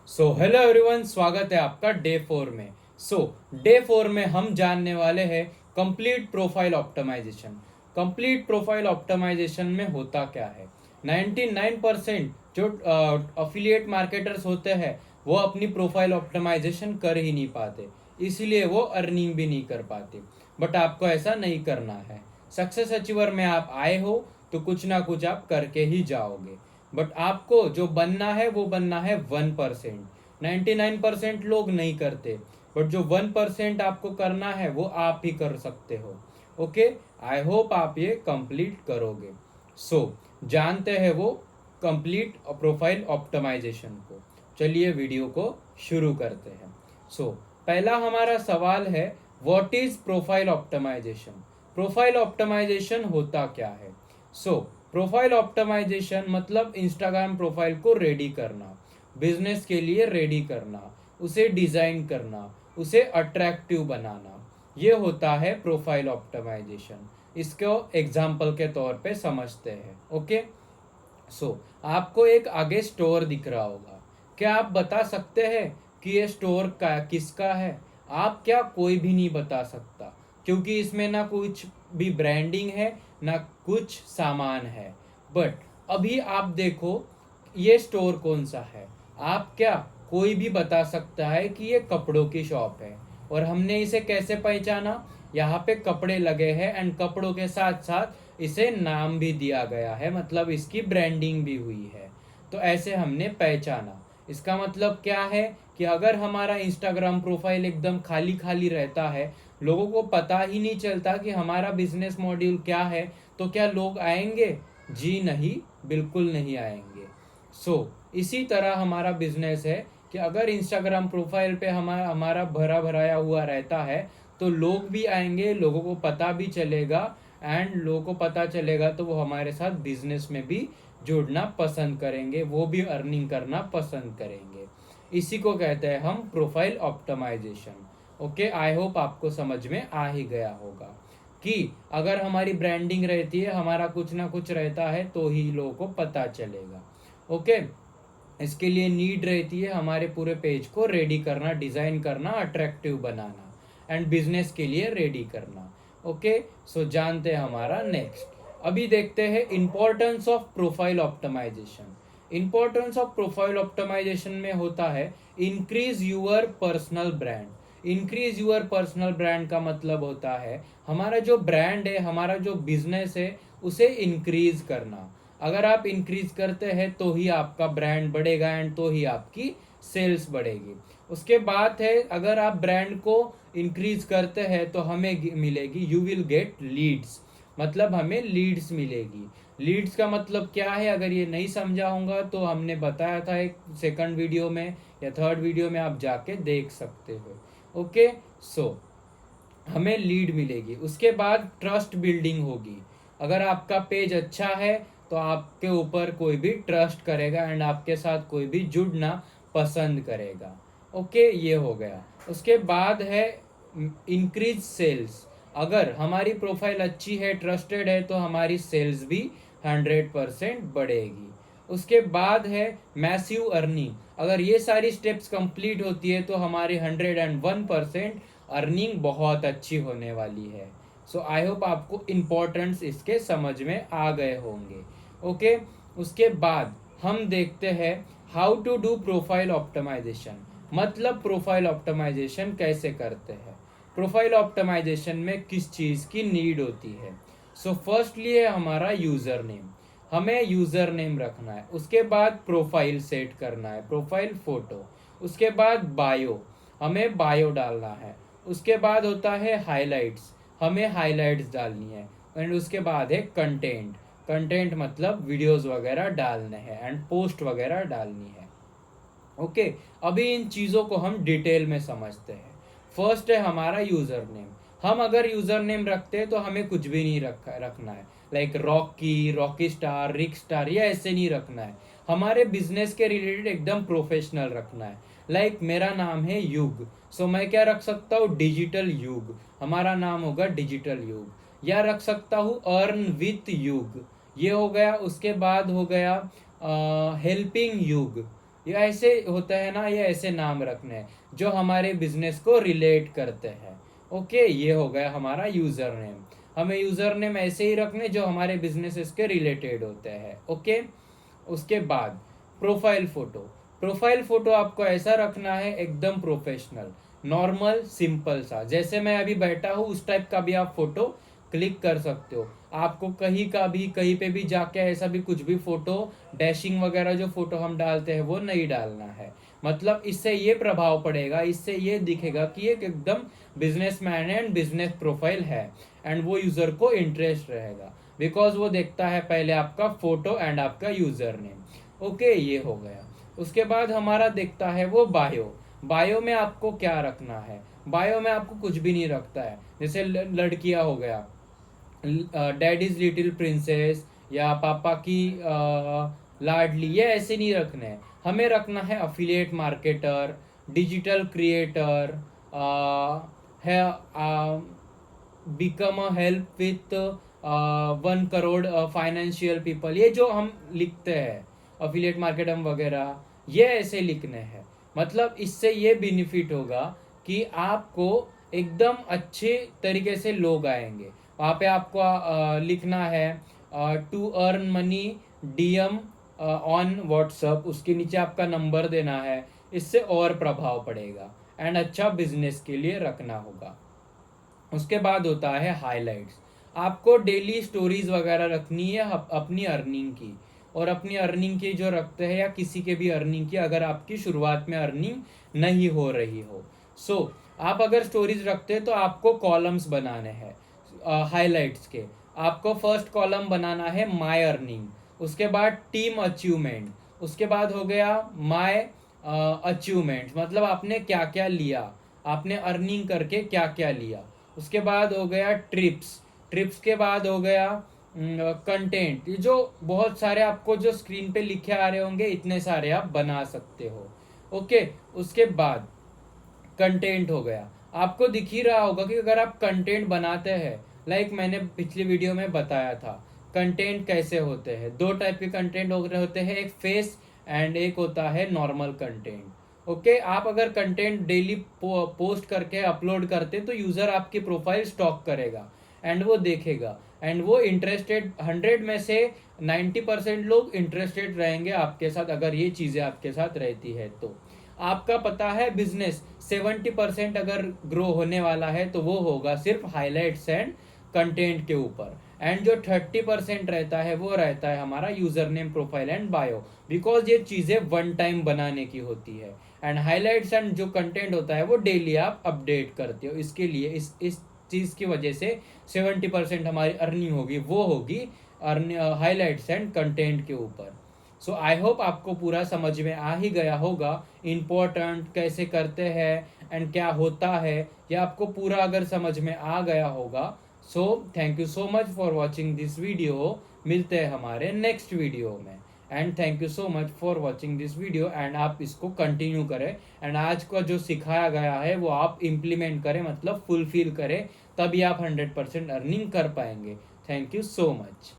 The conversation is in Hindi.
हेलो एवरीवन, स्वागत है आपका डे 4 में। डे 4 में हम जानने वाले हैं complete profile optimization. Complete profile optimization में होता क्या है। 99% जो अफिलिएट मार्केटर्स होते हैं वो अपनी प्रोफाइल ऑप्टिमाइजेशन कर ही नहीं पाते, इसीलिए वो अर्निंग भी नहीं कर पाते। बट आपको ऐसा नहीं करना है। सक्सेस अचीवर में आप आए हो तो कुछ ना कुछ आप करके ही जाओगे। बट आपको जो बनना है वो बनना है 1%। 99% लोग नहीं करते, बट जो 1% आपको करना है वो आप ही कर सकते हो। ओके, आई होप आप ये कंप्लीट करोगे। जानते हैं वो कंप्लीट प्रोफाइल ऑप्टिमाइजेशन को। चलिए वीडियो को शुरू करते हैं। पहला हमारा सवाल है, what is profile optimization. Profile optimization होता क्या है। सो प्रोफाइल ऑप्टिमाइजेशन मतलब इंस्टाग्राम प्रोफाइल को रेडी करना, बिजनेस के लिए रेडी करना, उसे डिजाइन करना, उसे अट्रैक्टिव बनाना, ये होता है प्रोफाइल ऑप्टिमाइजेशन। इसको एग्जाम्पल के तौर पे समझते हैं। ओके, आपको एक आगे स्टोर दिख रहा होगा। क्या आप बता सकते हैं कि ये स्टोर का किसका है। आप क्या, कोई भी नहीं बता सकता, क्योंकि इसमें ना कुछ भी ब्रांडिंग है ना कुछ सामान है। बट अभी आप देखो ये स्टोर कौन सा है। आप क्या, कोई भी बता सकता है कि ये कपड़ों की शॉप है। और हमने इसे कैसे पहचाना, यहाँ पे कपड़े लगे हैं एंड कपड़ों के साथ साथ इसे नाम भी दिया गया है, मतलब इसकी ब्रांडिंग भी हुई है। तो ऐसे हमने पहचाना। इसका मतलब क्या है कि अगर हमारा इंस्टाग्राम प्रोफाइल एकदम खाली खाली रहता है, लोगों को पता ही नहीं चलता कि हमारा बिजनेस मॉड्यूल क्या है, तो क्या लोग आएंगे? जी नहीं, बिल्कुल नहीं आएंगे। इसी तरह हमारा बिजनेस है कि अगर इंस्टाग्राम प्रोफाइल पे हमारा हमारा भरा भराया हुआ रहता है तो लोग भी आएंगे, लोगों को पता भी चलेगा। एंड लोगों को पता चलेगा तो वो हमारे साथ बिजनेस में भी जुड़ना पसंद करेंगे, वो भी अर्निंग करना पसंद करेंगे। इसी को कहते हैं हम profile optimization. Okay, I hope आपको समझ में आ ही गया होगा कि अगर हमारी ब्रांडिंग रहती है, हमारा कुछ ना कुछ रहता है, तो ही लोगों को पता चलेगा। ओके, इसके लिए नीड रहती है हमारे पूरे पेज को रेडी करना, डिजाइन करना, अट्रैक्टिव बनाना एंड बिजनेस के लिए रेडी करना। ओके, जानते हैं हमारा नेक्स्ट। अभी देखते हैं importance of profile optimization. Importance of profile optimization में होता है increase your personal brand. Increase your personal brand का मतलब होता है हमारा जो ब्रांड है, हमारा जो बिजनेस है, उसे इंक्रीज करना। अगर आप इंक्रीज करते हैं तो ही आपका ब्रांड बढ़ेगा एंड तो ही आपकी सेल्स बढ़ेगी। उसके बाद है, अगर आप ब्रांड को इंक्रीज करते हैं तो हमें मिलेगी, यू विल गेट लीड्स, मतलब हमें लीड्स मिलेगी। लीड्स का मतलब क्या है, अगर ये नहीं समझा होगा तो हमने बताया था एक सेकंड वीडियो में या थर्ड वीडियो में, आप जाके देख सकते हो। ओके, हमें लीड मिलेगी। उसके बाद ट्रस्ट बिल्डिंग होगी। अगर आपका पेज अच्छा है तो आपके ऊपर कोई भी ट्रस्ट करेगा एंड आपके साथ कोई भी जुड़ना पसंद करेगा। ओके, ये हो गया। उसके बाद है इंक्रीज सेल्स। अगर हमारी प्रोफाइल अच्छी है, ट्रस्टेड है, तो हमारी सेल्स भी 100% बढ़ेगी। उसके बाद है मैसिव अर्निंग। अगर ये सारी स्टेप्स कंप्लीट होती है तो हमारी 101% अर्निंग बहुत अच्छी होने वाली है। आई होप आपको इम्पोर्टेंस इसके समझ में आ गए होंगे। ओके, उसके बाद हम देखते हैं how to do profile optimization. मतलब प्रोफाइल ऑप्टिमाइजेशन कैसे करते हैं। प्रोफाइल ऑप्टिमाइजेशन में किस चीज़ की नीड होती है। फर्स्टली है हमारा यूज़र नेम। हमें यूज़र नेम रखना है। उसके बाद प्रोफाइल सेट करना है, प्रोफाइल फोटो। उसके बाद बायो, हमें बायो डालना है। उसके बाद होता है हाइलाइट्स, हमें हाइलाइट्स डालनी है। एंड उसके बाद है कंटेंट। कंटेंट मतलब वीडियोस वगैरह डालने हैं एंड पोस्ट वगैरह डालनी है। ओके, अभी इन चीज़ों को हम डिटेल में समझते हैं। फर्स्ट है हमारा यूज़र नेम। हम अगर यूज़र नेम रखते हैं तो हमें कुछ भी नहीं रखना है, लाइक रॉकी, रॉकी स्टार, रिक स्टार, या ऐसे नहीं रखना है। हमारे बिजनेस के रिलेटेड एकदम प्रोफेशनल रखना है। लाइक मेरा नाम है युग, मैं क्या रख सकता हूँ, डिजिटल युग, हमारा नाम होगा डिजिटल युग। या रख सकता हूँ अर्न विथ युग, ये हो गया। उसके बाद हो गया हेल्पिंग युग, ये ऐसे होता है ना, ये ऐसे नाम रखने हैं जो हमारे बिजनेस को रिलेट करते हैं। ओके, ये हो गया हमारा यूजर नेम। हमें यूजर नेम ऐसे ही रखने जो हमारे बिजनेस के रिलेटेड होते हैं। ओके, उसके बाद प्रोफाइल फोटो। प्रोफाइल फोटो आपको ऐसा रखना है एकदम प्रोफेशनल, नॉर्मल, सिंपल सा। जैसे मैं अभी बैठा हूँ उस टाइप का भी आप फोटो क्लिक कर सकते हो। आपको कहीं का भी कहीं पे भी जाके ऐसा भी कुछ भी फोटो, डैशिंग वगैरह जो फोटो हम डालते हैं वो नहीं डालना है। मतलब इससे ये प्रभाव पड़ेगा, इससे ये दिखेगा कि एक एकदम बिजनेसमैन है एंड बिजनेस प्रोफाइल है, एंड वो यूजर को इंटरेस्ट रहेगा बिकॉज वो देखता है पहले आपका फोटो एंड आपका यूजर नेम। ओके, ये हो गया। उसके बाद हमारा देखता है वो बायो। बायो में आपको क्या रखना है? बायो में आपको कुछ भी नहीं रखता है। जैसे लड़कियां हो गया, डैडीज लिटिल प्रिंसेस या पापा की लाडली, ये ऐसे नहीं रखने हैं। हमें रखना है अफिलिएट मार्केटर, डिजिटल क्रिएटर, है, become a help with 1 crore financial people, ये जो हम लिखते हैं अफिलिएट मार्केटर वगैरह, ये ऐसे लिखने हैं। मतलब इससे ये बेनिफिट होगा कि आपको एकदम अच्छे तरीके से लोग आएंगे। वहाँ पे आपको लिखना है to earn money DM on WhatsApp, उसके नीचे आपका नंबर देना है। इससे और प्रभाव पड़ेगा एंड अच्छा बिजनेस के लिए रखना होगा। उसके बाद होता है हाइलाइट्स। आपको डेली स्टोरीज वगैरह रखनी है अपनी अर्निंग की, और अपनी अर्निंग की जो रखते हैं या किसी के भी अर्निंग की, अगर आपकी शुरुआत में अर्निंग नहीं हो रही हो। सो आप अगर स्टोरीज रखते हैं तो आपको कॉलम्स बनाने हैं हाइलाइट्स के। आपको फर्स्ट कॉलम बनाना है माय अर्निंग, उसके बाद टीम अचीवमेंट, उसके बाद हो गया माय अचीवमेंट, मतलब आपने क्या क्या लिया, आपने अर्निंग करके क्या क्या लिया। उसके बाद हो गया ट्रिप्स, ट्रिप्स के बाद हो गया कंटेंट। ये जो बहुत सारे आपको जो स्क्रीन पे लिखे आ रहे होंगे, इतने सारे आप बना सकते हो। ओके, उसके बाद कंटेंट हो गया। आपको दिख ही रहा होगा कि अगर आप कंटेंट बनाते हैं, लाइक मैंने पिछली वीडियो में बताया था कंटेंट कैसे होते हैं। 2 टाइप के कंटेंट होते हैं, एक फेस एंड एक होता है नॉर्मल कंटेंट। ओके, आप अगर कंटेंट डेली पोस्ट करके अपलोड करते तो यूजर आपकी प्रोफाइल स्टॉक करेगा एंड वो देखेगा, एंड वो इंटरेस्टेड, 100 में से 90% लोग इंटरेस्टेड रहेंगे आपके साथ अगर ये चीजें आपके साथ रहती है तो। आपका पता है बिजनेस 70% अगर ग्रो होने वाला है तो वो होगा सिर्फ हाईलाइट्स एंड कंटेंट के ऊपर, एंड जो 30% रहता है वो रहता है हमारा user name, profile and bio, because ये चीजें 1 टाइम बनाने की होती है। एंड हाईलाइट्स एंड जो कंटेंट होता है वो डेली आप अपडेट करते हो। इसके लिए इस चीज की वजह से 70% हमारी अर्निंग होगी, वो होगी हाईलाइट्स एंड कंटेंट के ऊपर। सो आई होप आपको पूरा समझ में आ ही गया होगा, इम्पोर्टेंट कैसे करते हैं एंड क्या होता है, ये आपको पूरा अगर समझ में आ गया होगा। So thank you so much for watching this video. मिलते हैं हमारे नेक्स्ट वीडियो में, and thank you so much for watching this video. And आप इसको कंटिन्यू करें एंड आज का जो सिखाया गया है वो आप इम्प्लीमेंट करें, मतलब फुलफिल करें, तभी आप 100% अर्निंग कर पाएंगे। Thank you so much.